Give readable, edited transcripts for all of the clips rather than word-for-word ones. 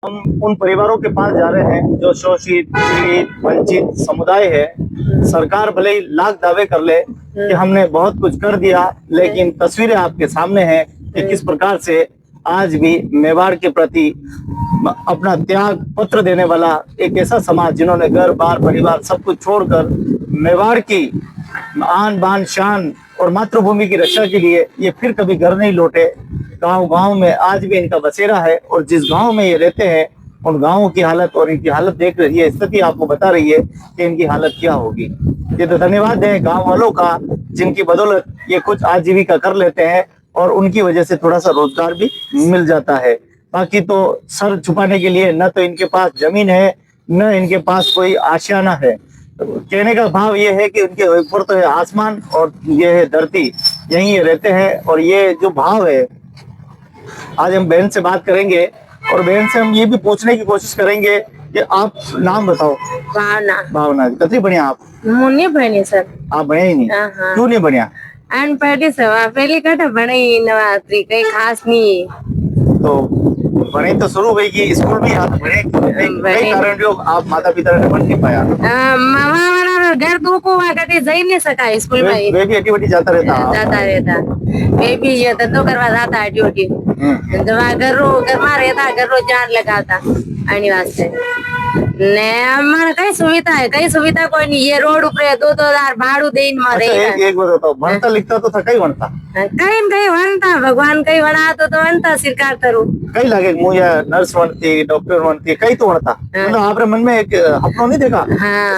हम उन परिवारों के पास जा रहे हैं जो शोषित, पीड़ित, वंचित समुदाय है। सरकार भले ही लाख दावे कर ले कि हमने बहुत कुछ कर दिया, लेकिन तस्वीरें आपके सामने हैं कि किस प्रकार से आज भी मेवाड़ के प्रति अपना त्याग पत्र देने वाला एक ऐसा समाज, जिन्होंने घर बार परिवार सब कुछ छोड़कर मेवाड़ की आन बान शान और मातृभूमि की रक्षा के लिए ये फिर कभी घर नहीं लौटे। गांव गांव में आज भी इनका बसेरा है और जिस गांव में ये रहते हैं उन गांवों की हालत और इनकी हालत देख रही है, स्थिति आपको बता रही है कि इनकी हालत क्या होगी। ये तो धन्यवाद है गांव वालों का, जिनकी बदौलत ये कुछ आजीविका कर लेते हैं और उनकी वजह से थोड़ा सा रोजगार भी मिल जाता है। बाकी तो सर छुपाने के लिए न तो इनके पास जमीन है, न इनके पास कोई आशियाना है। तो कहने का भाव ये है कि उनके ऊपर तो है आसमान और ये है धरती, यहीं ये रहते हैं। और ये जो भाव है, आज हम बहन से बात करेंगे और बहन से हम ये भी पूछने की कोशिश करेंगे कि आप नाम बताओ। भावना। भावना कतरी बढ़िया आप? मुन्नी बनी सर। आप बने ही नहीं? क्यों नहीं बढ़िया? अनपढ़ी सवा पहले कटा बने नवरात्रि कई खास नहीं। तो बने तो शुरू हुई कि स्कूल भी आप बने, कई कारण जो आप माता पिता ने बन नहीं पाया। मामा वाला घर तो को कटे जा ही नहीं सका स्कूल में। वे भी अटी जाता रहता। वे भी ये तो करवा जाता है ड्यूटी। जब घर में रहता घर रो जान लगाता आने वास्ते ने हमारा कई सुविधा कोई नहीं। ये रोड ऊपर 2-2 भाड़ू देन मारे। एक बात बताओ, बनता लिखता तो था, कई बनता कई बनता भगवान कई बना तो बनता सरकार करू कई लगे मुझे नर्स बनती, डॉक्टर बनती, कई तो बनता। मतलब आपने मन में एक अपना नहीं देखा?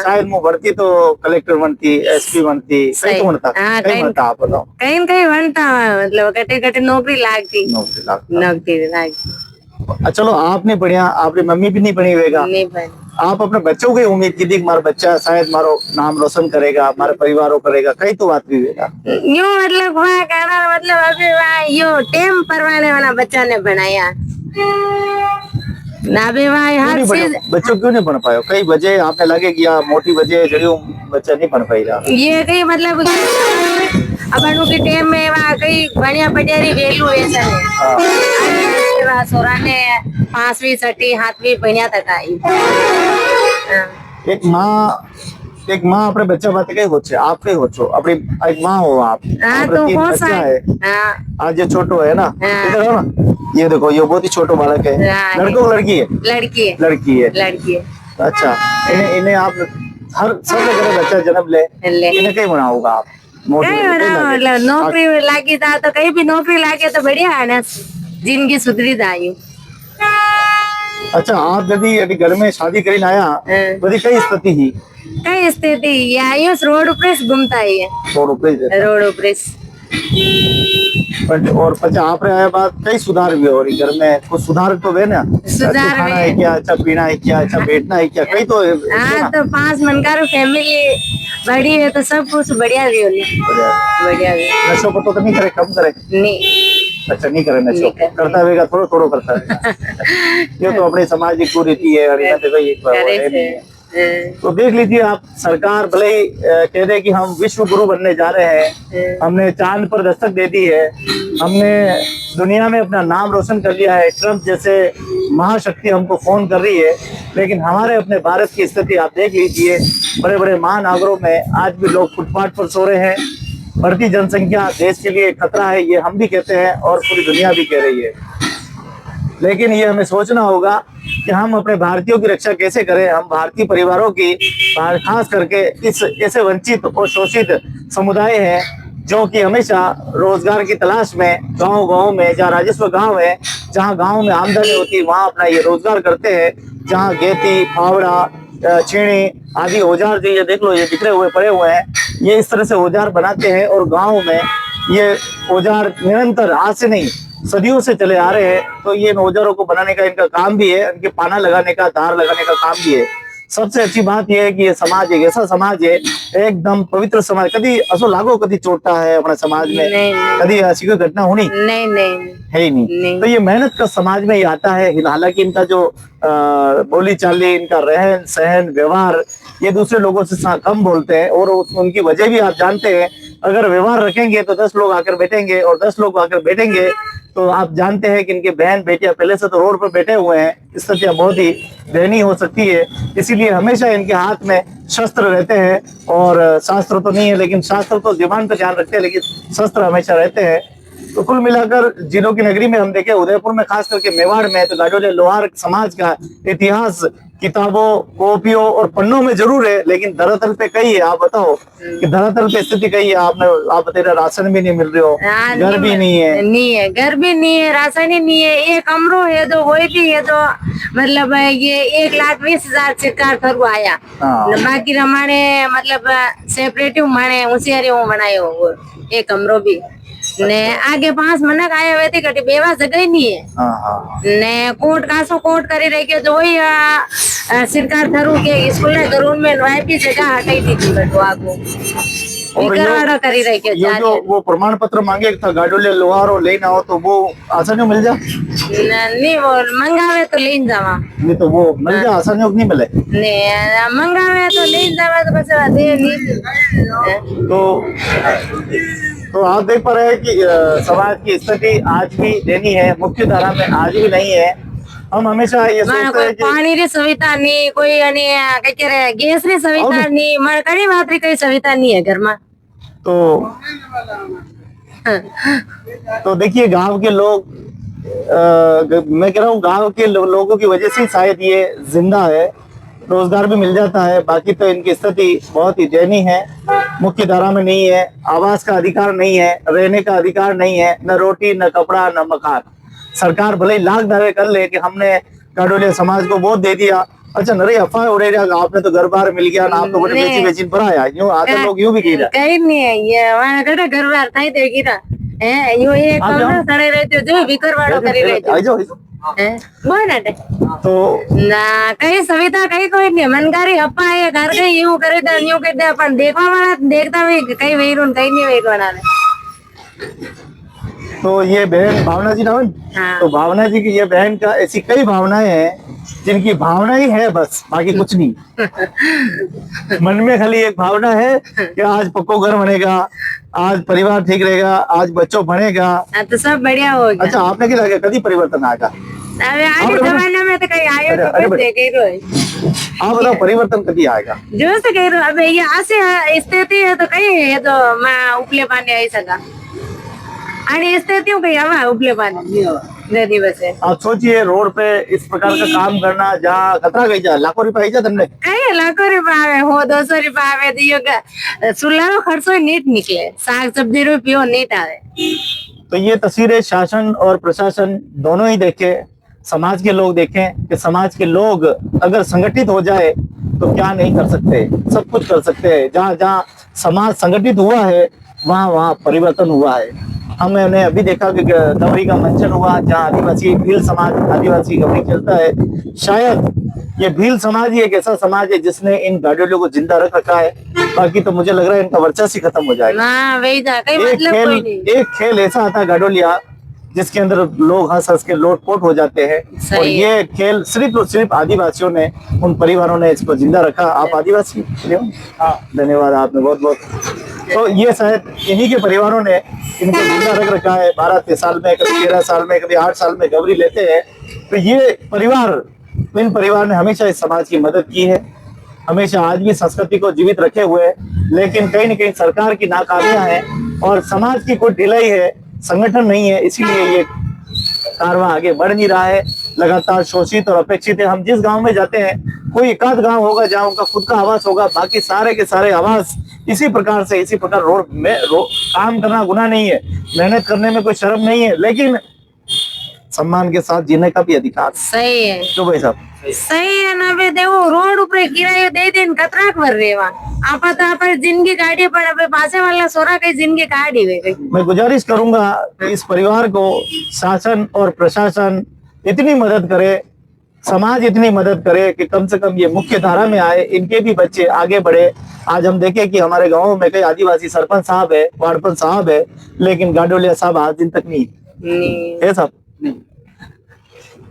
शायद मुँह बढ़ती तो कलेक्टर बनती, एसपी बनती, कई तो बनता। कई बनता आप बताओ? कई बनता मतलब कटे नौकरी लागती। चलो आपने बढ़िया, आपने मम्मी भी नहीं बनी होगा। आप अपने बच्चों की उम्मीद की थी हमारा बच्चा शायद मारो नाम रोशन करेगा, हमारे परिवार को करेगा, कई तो बात भी होगा। यूं मतलब वहाँ कहना मतलब अभी वहाँ यो टेम परवाने वाला बच्चा ने बनाया ना भी वहाँ हर चीज। बच्चों क्यों नहीं बन पाए? कई वजह आपने लगे कि मोटी वजह जरिए बच्चा नहीं बन पाएगा। ये कई मतलब अपन के टेम में वहाँ कई बढ़िया बढ़िया वैल्यू ऐसा है। सोरा ने 5वीं 6वीं 7वीं बढ़िया तक आई। एक माँ अपने बच्चा बात कई हो आप कई हो अपनी एक माँ हो आप। तो हो है। आज ये छोटो है ना, इधर हो ना, ये देखो ये बहुत ही छोटो बालक है। लड़को लड़की है? लड़की है। अच्छा, इन्हें आप हर सब जगह बच्चा जन्म ले, इन्हें कहीं बनाओगा आप? मतलब नौकरी लागी था तो कहीं भी नौकरी लागे तो बढ़िया है ना, जिंदगी सुधरी जाए। अच्छा, आप यदि घर में शादी करीन आया बड़ी कई स्थिति ही या रोड ऊपर घूमता ही है। रोड ऊपर और पचा आप आया बात कई सुधार भी हो रही घर में, कुछ सुधार तो है ना? सुधार खाना है क्या, अच्छा पीना है क्या, अच्छा बैठना है क्या, कई तो तो 5 मन का फैमिली बड़ी है तो सब कुछ बढ़िया भी बढ़िया। नशो पतो तो नहीं करे, कम करे? नहीं। अच्छा, नहीं करे नशो, करता रहेगा थोड़ा करता है। ये तो अपने समाज की कुरीति है। तो देख लीजिए आप, सरकार भले ही कह दे कि हम विश्व गुरु बनने जा रहे हैं, हमने चांद पर दस्तक दे दी है, हमने दुनिया में अपना नाम रोशन कर लिया है, ट्रम्प जैसे महाशक्ति हमको फोन कर रही है, लेकिन हमारे अपने भारत की स्थिति आप देख लीजिए। बड़े बड़े महानगरों में आज भी लोग फुटपाथ पर सो रहे हैं। बढ़ती जनसंख्या देश के लिए खतरा है, ये हम भी कहते हैं और पूरी दुनिया भी कह रही है। लेकिन ये हमें सोचना होगा कि हम अपने भारतीयों की रक्षा कैसे करें। हम भारतीय परिवारों की, खास करके इस ऐसे वंचित और शोषित समुदाय हैं जो कि हमेशा रोजगार की तलाश में गांव में, जहाँ राजस्व गांव है, जहाँ गांव में आमदनी होती है, वहाँ अपना ये रोजगार करते हैं। जहाँ गेती, फावड़ा, छेनी आदि औजार जो ये देख लो, ये बिखरे हुए पड़े हुए हैं, ये इस तरह से औजार बनाते हैं और गाँव में ये औजार निरंतर आज से नहीं सदियों से चले आ रहे हैं। तो ये औजारों को बनाने का इनका काम भी है, इनके पाना लगाने का, धार लगाने का काम भी है। सबसे अच्छी बात यह है कि ये समाज एक ऐसा समाज है, एकदम पवित्र समाज। कभी असो लागो कभी चोटा है अपने समाज में? कभी ऐसी कोई घटना होनी है ही नहीं। तो ये मेहनत का समाज में ही आता है। हालांकि इनका जो बोली चाली, इनका रहन सहन व्यवहार, ये दूसरे लोगों से कम बोलते हैं और उनकी वजह भी आप जानते हैं। अगर व्यवहार रखेंगे तो 10 लोग आकर बैठेंगे और 10 लोग आकर बैठेंगे तो आप जानते हैं कि इनके बहन बेटियां पहले से तो रोड पर बैठे हुए हैं, स्थितियां बहुत ही दयनीय हो सकती है। इसीलिए हमेशा इनके हाथ में शस्त्र रहते हैं, और शास्त्र तो नहीं है लेकिन शास्त्र तो जबान पे ध्यान रखते हैं, लेकिन शस्त्र हमेशा रहते हैं। तो कुल मिलाकर जिलों की नगरी में हम देखें, उदयपुर में खास करके मेवाड़ में, तो गाडोलिया लोहार समाज का इतिहास किताबों, कॉपियों और पन्नों में जरूर है, लेकिन धरातल पे कई है। आप बताओ कि धरातल पे स्थिति कई है। आप बता रहे राशन भी नहीं मिल रहे हो, घर भी नहीं है, घर भी नहीं है, राशन ही नहीं है, एक कमरो है तो वही भी है तो मतलब ये 1,20,000 सरकार थरू आया। बाकी रमाने मतलब सेपरेटिव माने होशियारी बनायो वो एक कमरो भी ने आगे 5 मनक आया हुए थे कटी बेवा जगह नहीं है ने कोर्ट कासो कोर्ट करी रही के जो वही सरकार थरू के स्कूल करून में वाईपी जगह हटाई दी थी बेटो आगो और करी रही के जो वो प्रमाण पत्र मांगे था गाडोलिया लोहारो लेना हो तो वो आसानी मिल जा नहीं, वो मंगावे तो ले जावा नहीं तो वो मिल जा आसानी नहीं मिले नहीं मंगावे तो ले जावा तो बस दे नहीं तो आप देख पा रहे हैं कि समाज की स्थिति आज भी देनी है, मुख्य धारा में आज भी नहीं है। हम हमेशा ये सोचते हैं कि पानी री सुविधा नहीं, कोई गैस री सुविधा नहीं, मर कड़ी बात री कोई सुविधा नहीं है घर में। तो देखिए गांव के लोग, मैं कह रहा हूँ गांव के लोगों की वजह से शायद ये जिंदा है, रोजगार भी मिल जाता है। बाकी तो इनकी स्थिति बहुत ही दयनीय है, मुख्य धारा में नहीं है, आवास का अधिकार नहीं है, रहने का अधिकार नहीं है, न रोटी न कपड़ा न मकान। सरकार भले ही लाख दावे कर ले कि हमने गाडोलिया समाज को वोट दे दिया, अच्छा नरे अफवाह उड़े रहा, आपने तो घर बार मिल गया ना, आप तो बड़े बेची बेची भराया, यूं आते लोग यूं भी कह रहा कहीं नहीं है ये वहां कटा घर बार थाई देगी ना है यो एक कमरा सड़े रहते जो भी करवाड़ो करी रहते आ जाओ तो ना कहीं सुविधा कहीं कोई नहीं, मनकारी अप्पा है घर के यूं करे दे यूं कर दे अपन देखवा वाला देखता भी कहीं वही रूम कहीं नहीं वही बना रहे। तो ये बहन भावना जी नाम तो भावना जी की ये बहन का ऐसी कई भावनाएं हैं जिनकी भावना ही है बस, बाकी कुछ नहीं। मन में खाली एक भावना है कि आज पक्को घर बनेगा, आज परिवार ठीक रहेगा, आज बच्चों बढ़ेगा तो सब बढ़िया होगा। अच्छा आपने क्या लगा कभी परिवर्तन आएगा? आगे जमाने में तो कहीं आयो तो कुछ देखे रोए। आप बताओ परिवर्तन कभी आएगा? जो से कह रहे हो अब ये ऐसे स्थिति है तो कहीं ये तो मैं उपले पानी आई सका आणि स्थितियों कहीं हवा उपले पानी नदी बसे। आप सोचिए रोड पे इस प्रकार का काम करना जहाँ खतरा गई जा लाखों रुपए आई जा तुमने कहीं लाखों रुपए आवे हो 200 रुपए आवे दियो सुल्लारो खर्चो नीट निकले, साग सब्जी रुपयो नीट आवे। तो ये तस्वीरें शासन और प्रशासन दोनों ही देखे, समाज के लोग देखें कि समाज के लोग अगर संगठित हो जाए तो क्या नहीं कर सकते, सब कुछ कर सकते हैं। जहाँ जहाँ समाज संगठित हुआ है वहाँ वहाँ परिवर्तन हुआ है। हमने अभी देखा कि गवरी का मंचन हुआ जहाँ आदिवासी भील समाज आदिवासी गवरी चलता है। शायद ये भील समाज ही एक ऐसा समाज है जिसने इन गाडोलियों को जिंदा रख रखा है, बाकी तो मुझे लग रहा है इनका वर्चस्व खत्म हो जाएगा। एक खेल ऐसा आता है गाडोलिया जिसके अंदर लोग हंस हंस के लोटपोट हो जाते हैं, और ये खेल सिर्फ और सिर्फ आदिवासियों ने, उन परिवारों ने इसको जिंदा रखा। आप आदिवासी धन्यवाद आपने बहुत बहुत। तो ये शायद इन्हीं के परिवारों ने इनको जिंदा रख रखा है। 12 साल में, कभी 13 साल में, कभी 8 साल में गवरी लेते हैं। तो ये परिवार, इन परिवार ने हमेशा इस समाज की मदद की है, हमेशा आज भी संस्कृति को जीवित रखे हुए है। लेकिन कहीं न कहीं सरकार की नाकामियां हैं और समाज की कोई ढिलाई है, संगठन नहीं है, इसीलिए ये कारवां आगे बढ़ नहीं रहा है। लगातार शोषित और अपेक्षित है। हम जिस गांव में जाते हैं कोई एक आध गांव होगा जहां उनका खुद का आवास होगा, बाकी सारे के सारे आवास इसी प्रकार से, इसी प्रकार रोड में काम करना गुनाह नहीं है, मेहनत करने में कोई शर्म नहीं है, लेकिन सम्मान के साथ जीने का भी अधिकार सही है। तो भाई साहब सही है ना बे, देखो रोड ऊपर किराया दे देन खतरा कर रहे वहाँ आप तो जिंदगी गाड़ी पर अब पासे वाला सोरा कहीं जिंदगी गाड़ी हुई। मैं गुजारिश करूंगा कि इस परिवार को शासन और प्रशासन इतनी मदद करे, समाज इतनी मदद करे कि कम से कम ये मुख्य धारा में आए, इनके भी बच्चे आगे बढ़े। आज हम देखें कि हमारे गाँव में कई आदिवासी सरपंच साहब है, वार्ड साहब है, लेकिन गाडोलिया साहब आज दिन तक नहीं है साहब।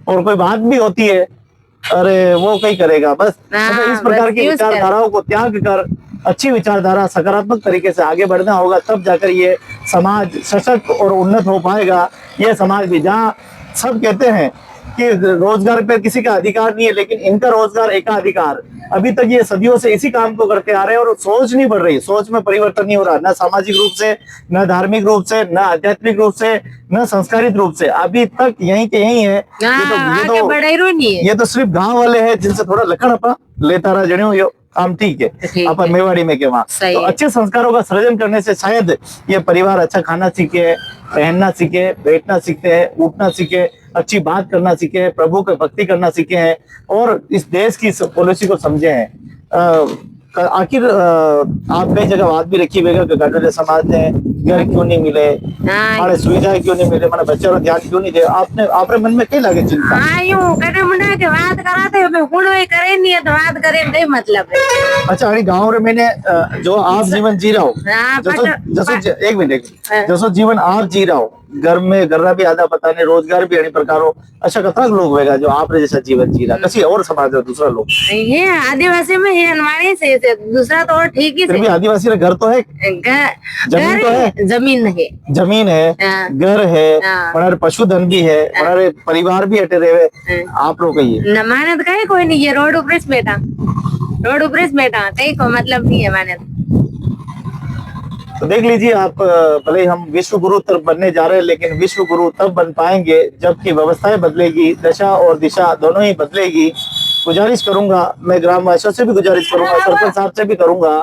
और कोई बात भी होती है, अरे वो कहीं करेगा बस। मतलब इस प्रकार की विचारधाराओं को त्याग कर अच्छी विचारधारा सकारात्मक तरीके से आगे बढ़ना होगा, तब जाकर ये समाज सशक्त और उन्नत हो पाएगा। ये समाज भी, जहाँ सब कहते हैं कि रोजगार पे किसी का अधिकार नहीं है, लेकिन इनका रोजगार एकाधिकार, अभी तक ये सदियों से इसी काम को करते आ रहे हैं और सोच नहीं बढ़ रही, सोच में परिवर्तन नहीं हो रहा, न सामाजिक रूप से, न धार्मिक रूप से, न आध्यात्मिक रूप से, न संस्कारित रूप से, अभी तक यहीं के यहीं है। ये तो सिर्फ गांव वाले हैं जिनसे थोड़ा लखन अपा लेता रहा जने यो काम ठीक है, अपन मेवाड़ी में के वहाँ तो अच्छे संस्कारों का सृजन करने से शायद ये परिवार अच्छा खाना सीखे, पहनना सीखे, बैठना सीखते हैं, उठना सीखे, अच्छी बात करना सीखे हैं, प्रभु को भक्ति करना सीखे हैं और इस देश की पॉलिसी को समझे हैं। आखिर आप कई जगह बात भी रखी हुई है कि गाडोलिया समाज ने घर क्यों नहीं मिले, हमारे सुविधाएं क्यों नहीं मिले, हमारे बच्चों को ध्यान क्यों नहीं दे, आपने मन में क्या लगे चिंता? बात कराते करे नहीं तो बात करे मतलब है। अच्छा, अरे गाँव रे मैंने जो आप जीवन जी रहा हो, एक मिनट जैसो जीवन आप जी रहा हो, घर में घर भी आधा पता नहीं, रोजगार भी अनेक प्रकार हो, अच्छा कतरा लोग होगा जो आप जैसा जीवन जी रहा, किसी और समाज में दूसरा लोग ये आदिवासी में है हमारे से दूसरा तो और ठीक ही से। आदिवासी का घर तो है, जमीन तो है, जमीन है, घर है, हमारे पशुधन भी है, हमारे परिवार भी हटे रहे, आप लोग कहिए न मानत कहे कोई नहीं, ये रोड ऊपर बेटा, रोड ऊपर बेटा कहीं को मतलब नहीं है मानत। तो देख लीजिए आप, भले हम विश्व गुरु तब बनने जा रहे हैं, लेकिन विश्व गुरु तब बन पाएंगे जबकि व्यवस्थाएं बदलेगी, दशा और दिशा दोनों ही बदलेगी। गुजारिश करूंगा, मैं ग्रामवासियों से भी गुजारिश करूंगा, सरपंच साहब से भी करूंगा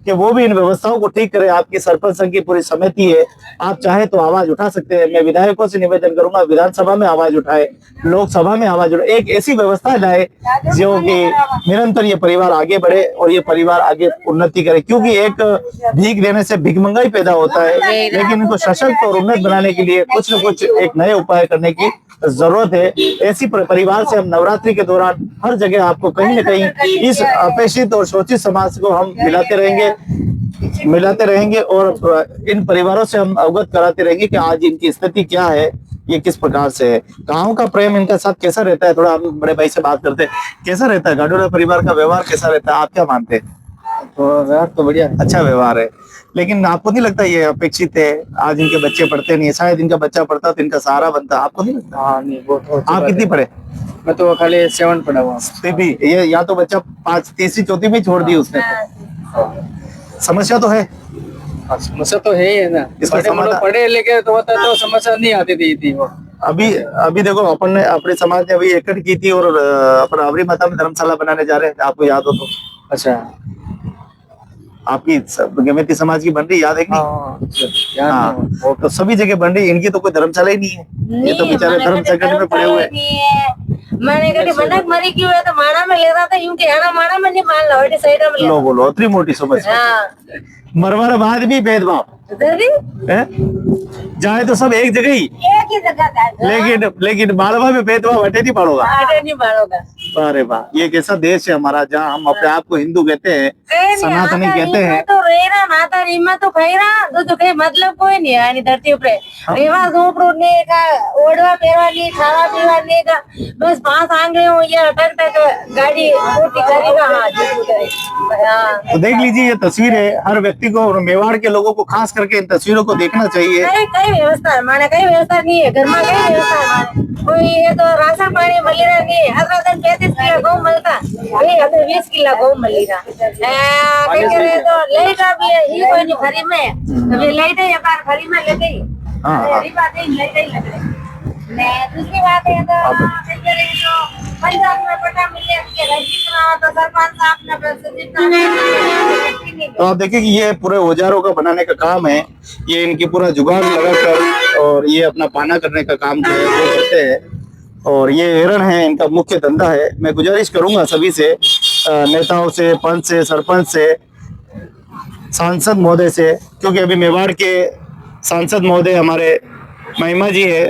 कि वो भी इन व्यवस्थाओं को ठीक करें। आपकी सरपंच संघ की पूरी समिति है, आप चाहे तो आवाज उठा सकते हैं। मैं विधायकों से निवेदन करूंगा विधानसभा में आवाज उठाए, लोकसभा में आवाज उठाए, एक ऐसी व्यवस्था लाए जो कि निरंतर ये परिवार आगे बढ़े और ये परिवार आगे उन्नति करे, क्योंकि एक भीख देने से भिखमंगाई पैदा होता है, लेकिन इनको सशक्त और उन्नत बनाने के लिए कुछ न कुछ एक नए उपाय करने की जरूरत है। ऐसी परिवार से हम नवरात्रि के दौरान हर जगह आपको कहीं न कहीं इस अपेक्षित और शोषित समाज को हम मिलाते रहेंगे और इन परिवारों से हम अवगत कराते रहेंगे कि आज इनकी स्थिति क्या है, ये किस प्रकार से है, गाँव का प्रेम इनका साथ कैसा रहता है। थोड़ा हम बड़े भाई से बात करते हैं, कैसा रहता है गाडोलिया परिवार का व्यवहार, कैसा रहता है, आप क्या मानते हैं? तो व्यवहार तो बढ़िया, अच्छा व्यवहार है, लेकिन आपको नहीं लगता ये अपेक्षित है? आज इनके बच्चे पढ़ते नहीं है, शायद इनका बच्चा पढ़ता तो इनका सहारा बनता, आपको नहीं लगता? हाँ नहीं, बहुत आप कितनी पढ़े? मैं तो खाली 7 पढ़ा हुआ। ये या तो बच्चा 5 तीसरी चौथी में छोड़ दी उसने, समस्या तो है, समस्या तो है ही ना, पढ़े लेके तो होता तो समस्या नहीं आती थी वो। अभी देखो अपन ने अपने समाज ने अभी एकड़ की थी और अपन आवरी माता में धर्मशाला बनाने जा रहे हैं, आपको याद हो तो? अच्छा, आपकी गमेती समाज की बन रही, याद है कि हाँ, तो सभी जगह बन रही, इनकी तो कोई धर्मशाला ही नहीं है, ये तो बेचारे धर्म संकट में पड़े हुए हैं। मैंने कभी मनक मरी क्यों है तो माना में ले रहा था, यूं के आना माना में नहीं मान लो, इतनी साइड में लो बोलो इतनी मोटी समस्या, मरवार बाद भी भेदभाव जाए तो सब एक जगह ही, लेकिन मालवा में भेदभाव हटे नहीं पड़ोगा। अरे वाह, ये कैसा देश है हमारा जहाँ हम अपने आप को हिंदू कहते हैं, सनातनी कहते हैं। तो रेरा नाता रीमा तो खैरा तो कहीं मतलब कोई नहीं है धरती पे, रेवा झोपड़ो नहीं का, ओढ़वा पेरवा नहीं, खावा पीवा नहीं का, बस 5 आंगले हो या टक टक गाड़ी मोटी करेगा। हाँ, तो देख लीजिए ये तस्वीर है, हर व्यक्ति को और मेवाड़ के लोगों को खास करके इन तस्वीरों को देखना चाहिए। कई व्यवस्था है माने, कई व्यवस्था नहीं है घर में, कई व्यवस्था है माने, कोई ये तो राशन पानी मिल रहा नहीं है, अगर 35 किलो गहूँ मिलता, अगर 20 किलो गहूँ मिलेगा, तो लेगा भी है, ये कोई नहीं फ्री में, अभी लाइट है बार फ्री में लग गई, बात है लाइट ही लग रही। दूसरी बात है तो पंजाब में पटा मिले तो सरपंच साहब ने, तो आप देखिए कि ये पूरे औजारों का बनाने का काम है, ये इनकी पूरा जुगाड़ लगाकर और ये अपना पाना करने का काम जो है वो करते हैं, और ये हिरण है इनका मुख्य धंधा है। मैं गुजारिश करूंगा सभी से, नेताओं से, पंच से, सरपंच से, सांसद महोदय से, क्योंकि अभी मेवाड़ के सांसद महोदय हमारे महिमा जी है,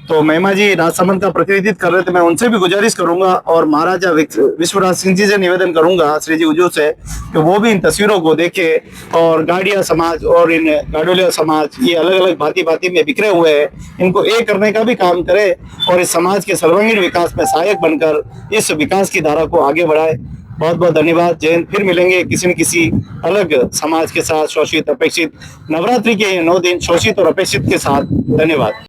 तो महिमा जी राजसमंद का प्रतिनिधित्व कर रहे थे, मैं उनसे भी गुजारिश करूंगा और महाराजा विश्वराज सिंह जी से निवेदन करूंगा, श्री जी हुजूर से, कि वो भी इन तस्वीरों को देखे और गाड़िया समाज और इन गाडोलिया समाज ये अलग अलग भांति भांति में बिखरे हुए हैं, इनको एक करने का भी काम करे और इस समाज के सर्वांगीण विकास में सहायक बनकर इस विकास की धारा को आगे बढ़ाए। बहुत बहुत धन्यवाद। जय हिंद। फिर मिलेंगे किसी न किसी अलग समाज के साथ, शोषित अपेक्षित, नवरात्रि के 9 दिन शोषित और अपेक्षित के साथ। धन्यवाद।